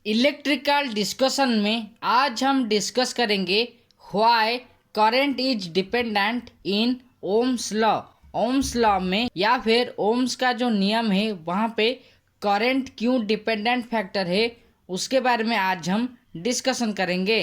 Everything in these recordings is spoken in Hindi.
इलेक्ट्रिकल डिस्कशन में आज हम डिस्कस करेंगे why current is dependent in Ohm's law. Ohm's law में या फिर ओम्स का जो नियम है वहाँ पे करंट क्यों डिपेंडेंट फैक्टर है, उसके बारे में आज हम डिस्कशन करेंगे।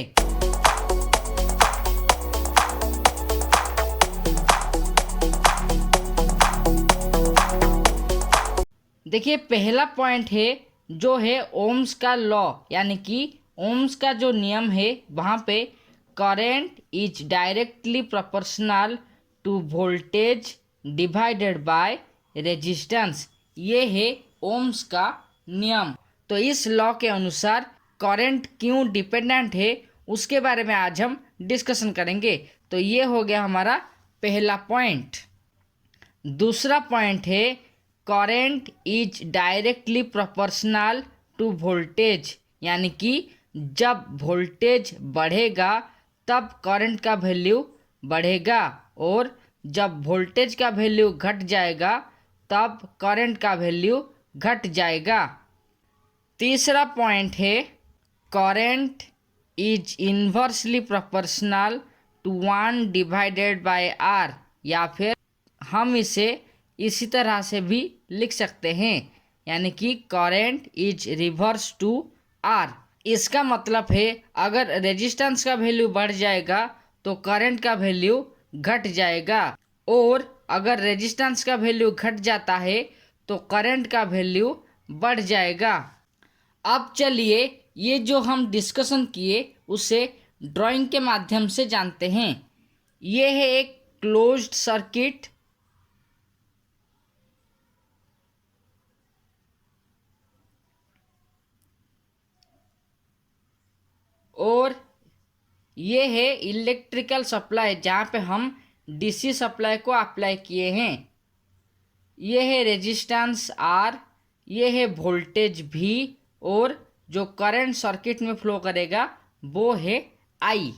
देखिए, पहला पॉइंट है जो है ओम्स का लॉ, यानी कि ओम्स का जो नियम है वहाँ पे current is directly proportional to voltage divided by resistance. ये है ओम्स का नियम। तो इस लॉ के अनुसार करंट क्यों डिपेंडेंट है उसके बारे में आज हम डिस्कशन करेंगे। तो ये हो गया हमारा पहला पॉइंट। दूसरा पॉइंट है current is directly proportional to voltage, यानी कि जब वोल्टेज बढ़ेगा तब करंट का वैल्यू बढ़ेगा और जब वोल्टेज का वैल्यू घट जाएगा तब करंट का वैल्यू घट जाएगा। तीसरा पॉइंट है current is inversely proportional to 1 divided by R, या फिर हम इसे इसी तरह से भी लिख सकते हैं, यानी कि current is reverse to R. इसका मतलब है अगर रेजिस्टेंस का वैल्यू बढ़ जाएगा तो करंट का वैल्यू घट जाएगा, और अगर रेजिस्टेंस का वैल्यू घट जाता है तो करंट का वैल्यू बढ़ जाएगा। अब चलिए ये जो हम डिस्कशन किए उसे ड्राइंग के माध्यम से जानते हैं। ये है एक क्लोज्ड सर्किट, और ये है इलेक्ट्रिकल सप्लाई जहाँ पे हम डीसी सप्लाई को अप्लाई किए हैं। ये है रेजिस्टेंस आर, ये है वोल्टेज भी, और जो करंट सर्किट में फ्लो करेगा वो है आई।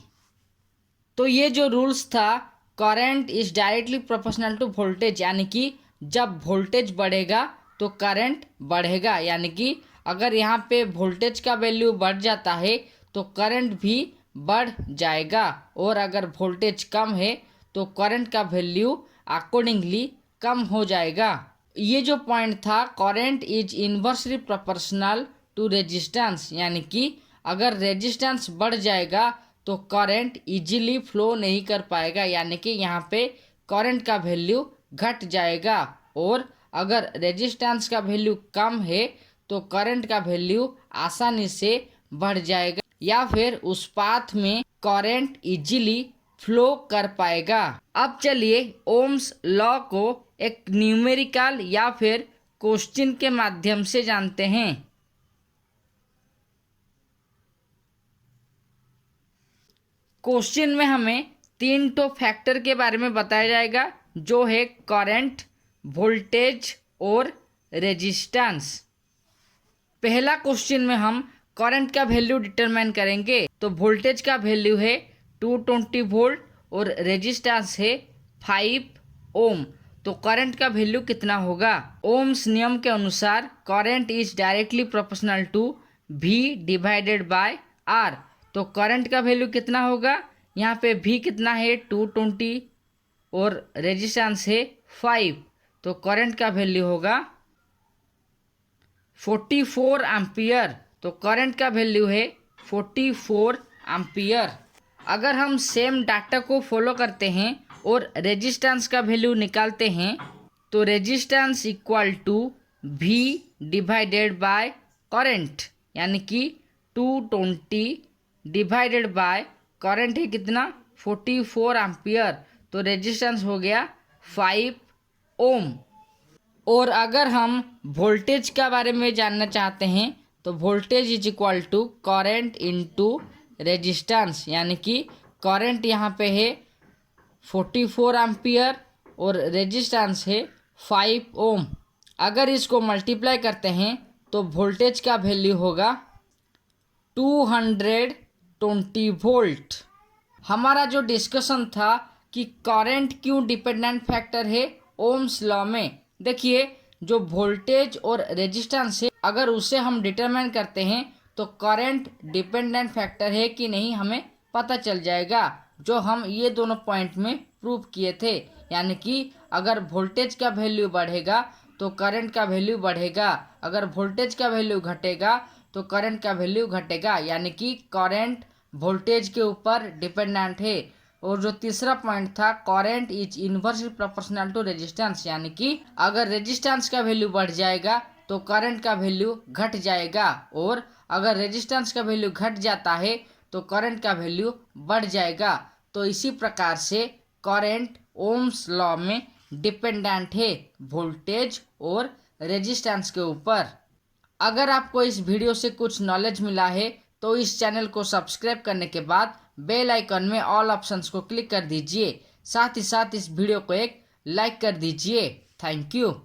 तो ये जो रूल्स था, current is directly proportional to voltage, यानी कि जब वोल्टेज बढ़ेगा तो करंट बढ़ेगा, यानी कि अगर यहाँ पे वोल्टेज का वैल्यू बढ़ जाता है तो करंट भी बढ़ जाएगा, और अगर वोल्टेज कम है तो करंट का वैल्यू अकॉर्डिंगली कम हो जाएगा। ये जो पॉइंट था current is inversely proportional to resistance, यानी कि अगर रेजिस्टेंस बढ़ जाएगा तो करंट इजीली फ्लो नहीं कर पाएगा, यानी कि यहाँ पे करंट का वैल्यू घट जाएगा, और अगर रेजिस्टेंस का वैल्यू कम है तो करंट का वैल्यू आसानी से बढ़ जाएगा, या फिर उस पाथ में करंट इजीली फ्लो कर पाएगा। अब चलिए ओम्स लॉ को एक न्यूमेरिकल या फिर क्वेश्चन के माध्यम से जानते हैं। क्वेश्चन में हमें 3 फैक्टर के बारे में बताया जाएगा, जो है करंट, वोल्टेज और रेजिस्टेंस। पहला क्वेश्चन में हम करंट का वैल्यू डिटरमाइन करेंगे। तो वोल्टेज का वैल्यू है 220 वोल्ट और रेजिस्टेंस है 5 ओम। तो करंट का वैल्यू कितना होगा? ओम्स नियम के अनुसार current is directly proportional to V divided by R। तो करंट का वैल्यू कितना होगा? यहाँ पे V कितना है 220 और रेजिस्टेंस है 5, तो करंट का वैल्यू होगा 44 एम्पियर। तो करंट का वैल्यू है 44 एम्पियर। अगर हम सेम डाटा को फॉलो करते हैं और रेजिस्टेंस का वैल्यू निकालते हैं तो resistance equal to V divided by current, यानी कि 220 डिवाइडेड बाय करंट है कितना 44 एम्पियर, तो रेजिस्टेंस हो गया 5 ओम। और अगर हम वोल्टेज के बारे में जानना चाहते हैं तो voltage is equal to current into resistance, यानी कि करंट यहाँ पे है 44 एम्पियर और रेजिस्टेंस है 5 ओम। अगर इसको मल्टीप्लाई करते हैं तो वोल्टेज का वैल्यू होगा 220 वोल्ट। हमारा जो डिस्कशन था कि करंट क्यों डिपेंडेंट फैक्टर है ओम्स लॉ में, देखिए जो वोल्टेज और रेजिस्टेंस है अगर उसे हम डिटरमाइन करते हैं तो करंट डिपेंडेंट फैक्टर है कि नहीं हमें पता चल जाएगा, जो हम ये दोनों पॉइंट में प्रूव किए थे। यानी कि अगर वोल्टेज का वैल्यू बढ़ेगा तो करंट का वैल्यू बढ़ेगा, अगर वोल्टेज का वैल्यू घटेगा तो करंट का वैल्यू घटेगा, यानी कि करंट वोल्टेज के ऊपर डिपेंडेंट है। और जो तीसरा पॉइंट था, current is inversely proportional to resistance, यानी कि अगर रेजिस्टेंस का वैल्यू बढ़ जाएगा तो करंट का वैल्यू घट जाएगा, और अगर रेजिस्टेंस का वैल्यू घट जाता है तो करंट का वैल्यू बढ़ जाएगा। तो इसी प्रकार से करंट ओम्स लॉ में डिपेंडेंट है वोल्टेज और रेजिस्टेंस के ऊपर। अगर आपको इस वीडियो से कुछ नॉलेज मिला है तो इस चैनल को सब्सक्राइब करने के बाद बेल आइकन में ऑल ऑप्शंस को क्लिक कर दीजिए। साथ ही साथ इस वीडियो को एक लाइक कर दीजिए। Thank you.